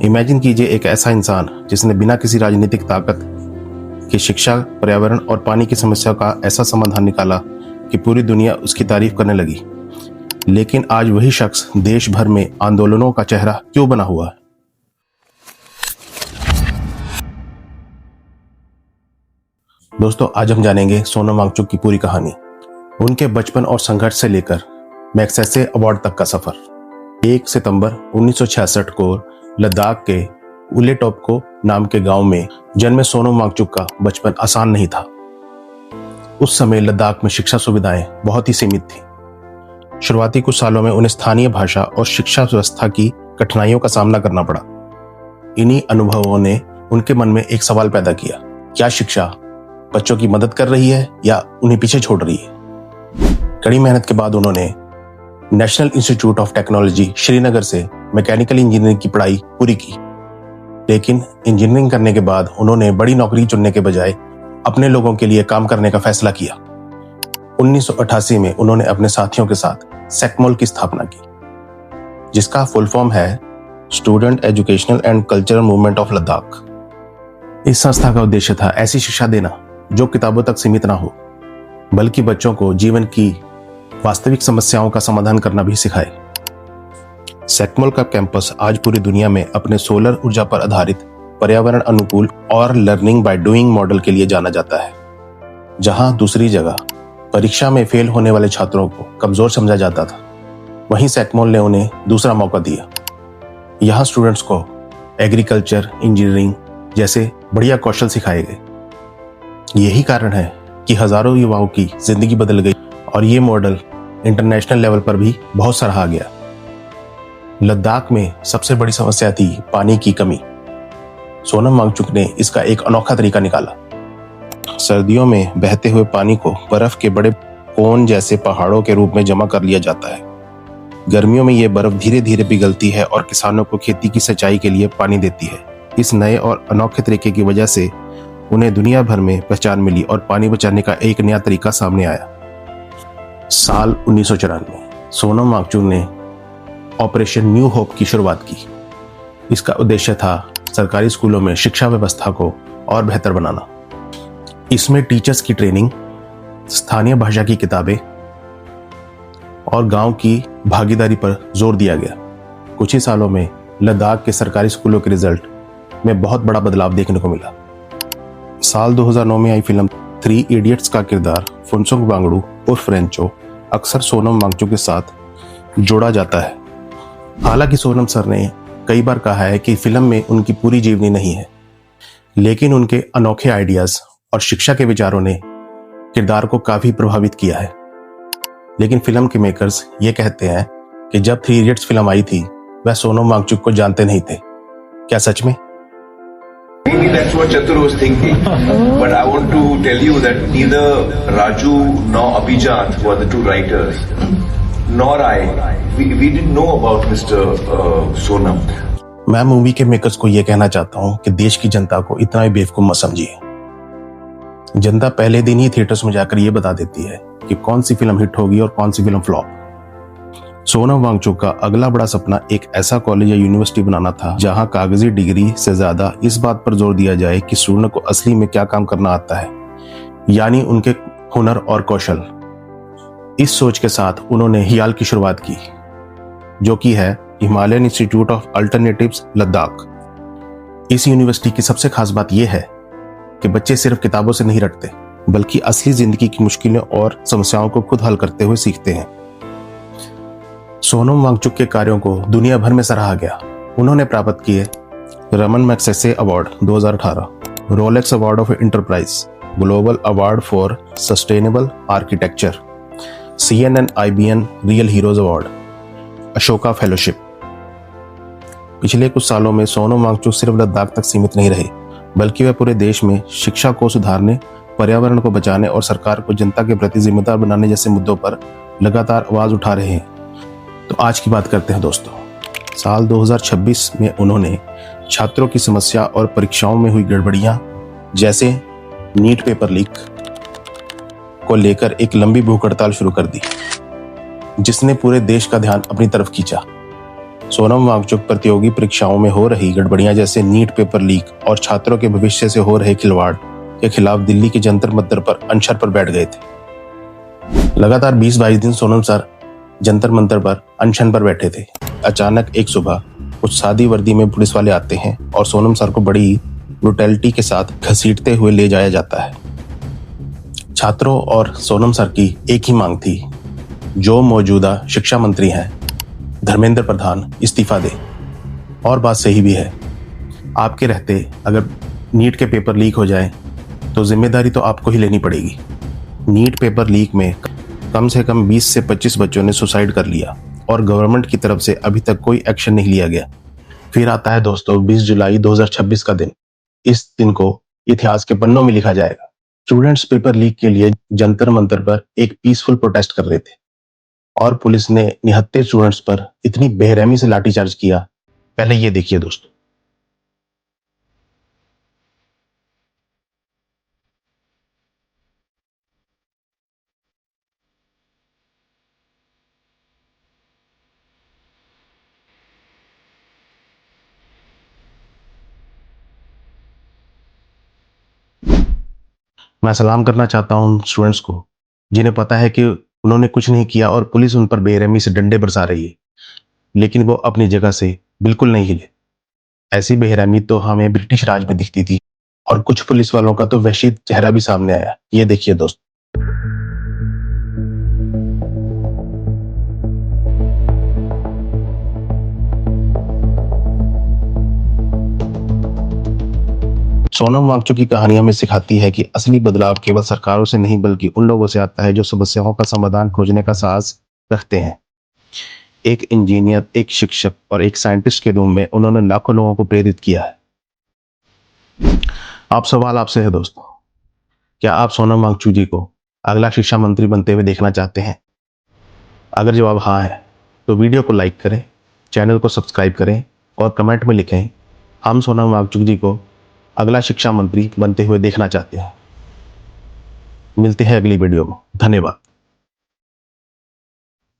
Imagine कीजिए एक ऐसा इंसान जिसने बिना किसी राजनीतिक ताकत की शिक्षा, पर्यावरण और पानी की समस्या का ऐसा समाधान निकाला कि पूरी दुनिया उसकी तारीफ करने लगी। लेकिन आज वही शख्स देश भर में आंदोलनों का चेहरा क्यों बना हुआ है? दोस्तों, आज हम जानेंगे सोनम वांगचुक की पूरी कहानी, उनके बचपन और संघर्ष से लेकर मैग्सेसे अवार्ड तक का सफर। 1 सितंबर 1966 को लद्दाख के उलेटोप्को नाम के गांव में जन्मे सोनम वांगचुक का बचपन आसान नहीं था। उस समय लद्दाख में शिक्षा सुविधाएं बहुत ही सीमित थी। शुरुआती कुछ सालों में उन्हें स्थानीय भाषा और शिक्षा व्यवस्था की कठिनाइयों का सामना करना पड़ा। इन्हीं अनुभवों ने उनके मन में एक सवाल पैदा किया, क्या शिक्षा बच्चों की मदद कर रही है या उन्हें पीछे छोड़ रही है? कड़ी मेहनत के बाद उन्होंने national institute of technology Srinagar से मैकेनिकल इंजीनियरिंग की पढ़ाई पूरी की। लेकिन इंजीनियरिंग करने के बाद उन्होंने बड़ी नौकरी चुनने के बजाय अपने लोगों के लिए काम करने का फैसला किया। 1988 में उन्होंने अपने साथियों के साथ सेक्मोल की स्थापना की, जिसका फुल फॉर्म है student educational and cultural movement of Ladakh. इस संस्था का उद्देश्य था ऐसी शिक्षा देना जो किताबों तक सीमित ना हो, बल्कि बच्चों को जीवन की वास्तविक समस्याओं का समाधान करना भी सिखाए। सेक्मोल का कैंपस आज पूरी दुनिया में अपने सोलर ऊर्जा पर आधारित पर्यावरण अनुकूल और लर्निंग बाय डूइंग मॉडल के लिए जाना जाता है। जहां दूसरी जगह परीक्षा में फेल होने वाले छात्रों को कमजोर समझा जाता था, वहीं सेक्मोल ने उन्हें दूसरा मौका दिया। यहाँ स्टूडेंट्स को एग्रीकल्चर, इंजीनियरिंग जैसे बढ़िया कौशल सिखाए गए। यही कारण है कि हजारों युवाओं की जिंदगी बदल गई और ये मॉडल इंटरनेशनल लेवल पर भी बहुत सराहा गया। लद्दाख में सबसे बड़ी समस्या थी पानी की कमी। सोनम वांगचुक ने इसका एक अनोखा तरीका निकाला। सर्दियों में बहते हुए पानी को बर्फ के बड़े कोन जैसे पहाड़ों के रूप में जमा कर लिया जाता है। गर्मियों में यह बर्फ धीरे धीरे पिघलती है और किसानों को खेती की सिंचाई के लिए पानी देती है। इस नए और अनोखे तरीके की वजह से उन्हें दुनिया भर में पहचान मिली और पानी बचाने का एक नया तरीका सामने आया। साल 1994 सोनम वांगचुक ने ऑपरेशन न्यू होप की शुरुआत की। इसका उद्देश्य था सरकारी स्कूलों में शिक्षा व्यवस्था को और बेहतर बनाना। इसमें टीचर्स की ट्रेनिंग, स्थानीय भाषा की किताबें और गांव की भागीदारी पर जोर दिया गया। कुछ ही सालों में लद्दाख के सरकारी स्कूलों के रिजल्ट में बहुत बड़ा बदलाव देखने को मिला। साल 2009 में आई फिल्म 3 इडियट्स का किरदार फुनसुक वांगडू उर्फ रेंचो अक्सर सोनम वांगचुक के साथ जोड़ा जाता है। हालांकि सोनम सर ने कई बार कहा है कि फिल्म में उनकी पूरी जीवनी नहीं है, लेकिन उनके अनोखे आइडियाज और शिक्षा के विचारों ने किरदार को काफी प्रभावित किया है। लेकिन फिल्म के मेकर्स ये कहते हैं कि जब 3 इडियट्स फिल्म आई थी, वह सोनम वांगचुक को जानते नहीं थे। क्या सच में? Maybe that's what Chatur was thinking. But I want to tell you that neither Raju nor Abhijat were the 2 writers, nor I. We didn't know about Mr. Sonam. मैं मूवी के मेकर्स को यह कहना चाहता हूं कि देश की जनता को इतना भी बेवकूफ मत समझिए। जनता पहले दिन ही थिएटर्स में जाकर यह बता देती है कि कौन सी फिल्म हिट होगी और कौन सी फिल्म फ्लॉप। सोनम वांगचुक का अगला बड़ा सपना एक ऐसा कॉलेज या यूनिवर्सिटी बनाना था जहां कागजी डिग्री से ज्यादा इस बात पर जोर दिया जाए कि स्टूडेंट को असली में क्या काम करना आता है, यानी उनके हुनर और कौशल। इस सोच के साथ उन्होंने हियाल की शुरुआत की, जो कि है Himalayan institute of alternatives Ladakh. इस यूनिवर्सिटी की सबसे खास बात यह है कि बच्चे सिर्फ किताबों से नहीं रटते, बल्कि असली जिंदगी की मुश्किलें और समस्याओं को खुद हल करते हुए सीखते हैं। सोनम वांगचुक के कार्यों को दुनिया भर में सराहा गया। उन्होंने प्राप्त किए Raman Magsaysay award 2018, Rolex award of enterprise, global award for sustainable architecture, CNN IBN real heroes award, Ashoka fellowship. पिछले कुछ सालों में सोनम वांगचुक सिर्फ लद्दाख तक सीमित नहीं रहे, बल्कि वे पूरे देश में शिक्षा को सुधारने, पर्यावरण को बचाने और सरकार को जनता के प्रति जिम्मेदार बनाने जैसे मुद्दों पर लगातार आवाज उठा रहे हैं। तो आज की बात करते हैं दोस्तों। साल 2026 में उन्होंने छात्रों की समस्या और परीक्षाओं में हुई गड़बड़ियां, जैसे नीट पेपर लीक को लेकर एक लंबी भूख हड़ताल शुरू कर दी, जिसने पूरे देश का ध्यान अपनी तरफ खींचा। सोनम वांगचुक प्रतियोगी परीक्षाओं में हो रही गड़बड़ियां जैसे नीट पेपर लीक और छात्रों के भविष्य से हो रहे खिलवाड़ के खिलाफ दिल्ली के जंतर मंतर पर अनशन पर बैठ गए थे। लगातार 20-22 दिन सोनम सर जंतर मंतर पर अनशन पर बैठे थे। अचानक एक सुबह कुछ सादी वर्दी में पुलिस वाले आते हैं और सोनम सर को बड़ी ब्रुटैलिटी के साथ घसीटते हुए ले जाया जाता है। छात्रों और सोनम सर की एक ही मांग थी, जो मौजूदा शिक्षा मंत्री हैं धर्मेंद्र प्रधान इस्तीफा दे। और बात सही भी है, आपके रहते अगर नीट के पेपर लीक हो जाए तो जिम्मेदारी तो आपको ही लेनी पड़ेगी। नीट पेपर लीक में कम से कम 20 से 25 बच्चों ने सुसाइड कर लिया और गवर्नमेंट की तरफ से अभी तक कोई एक्शन नहीं लिया गया। फिर आता है दोस्तों 20 जुलाई 2026 का दिन। इस दिन को इतिहास के पन्नों में लिखा जाएगा। स्टूडेंट्स पेपर लीक के लिए जंतर मंतर पर एक पीसफुल प्रोटेस्ट कर रहे थे और पुलिस ने निहत्थे स्टूडेंट्स पर इतनी बेरहमी से लाठीचार्ज किया। पहले ये देखिए दोस्तों। मैं सलाम करना चाहता हूं स्टूडेंट्स को, जिन्हें पता है कि उन्होंने कुछ नहीं किया और पुलिस उन पर बेरहमी से डंडे बरसा रही है, लेकिन वो अपनी जगह से बिल्कुल नहीं हिले। ऐसी बेरहमी तो हमें ब्रिटिश राज में दिखती थी और कुछ पुलिस वालों का तो वहशी चेहरा भी सामने आया। ये देखिए दोस्त। सोनम वांगचुक की कहानी हमें सिखाती है कि असली बदलाव केवल सरकारों से नहीं बल्कि उन लोगों से आता है जो समस्याओं का समाधान खोजने का साहस रखते हैं। एक इंजीनियर, एक शिक्षक और एक साइंटिस्ट के रूप में उन्होंने लाखों लोगों को प्रेरित किया है। आप सवाल आपसे है दोस्तों, क्या आप सोनम वांगचुक जी को अगला शिक्षा मंत्री बनते हुए देखना चाहते हैं? अगर जवाब हाँ है तो वीडियो को लाइक करें, चैनल को सब्सक्राइब करें और कमेंट में लिखें, हम सोनम वांगचुक जी को अगला शिक्षा मंत्री बनते हुए देखना चाहते हैं। मिलते हैं अगली वीडियो में। धन्यवाद।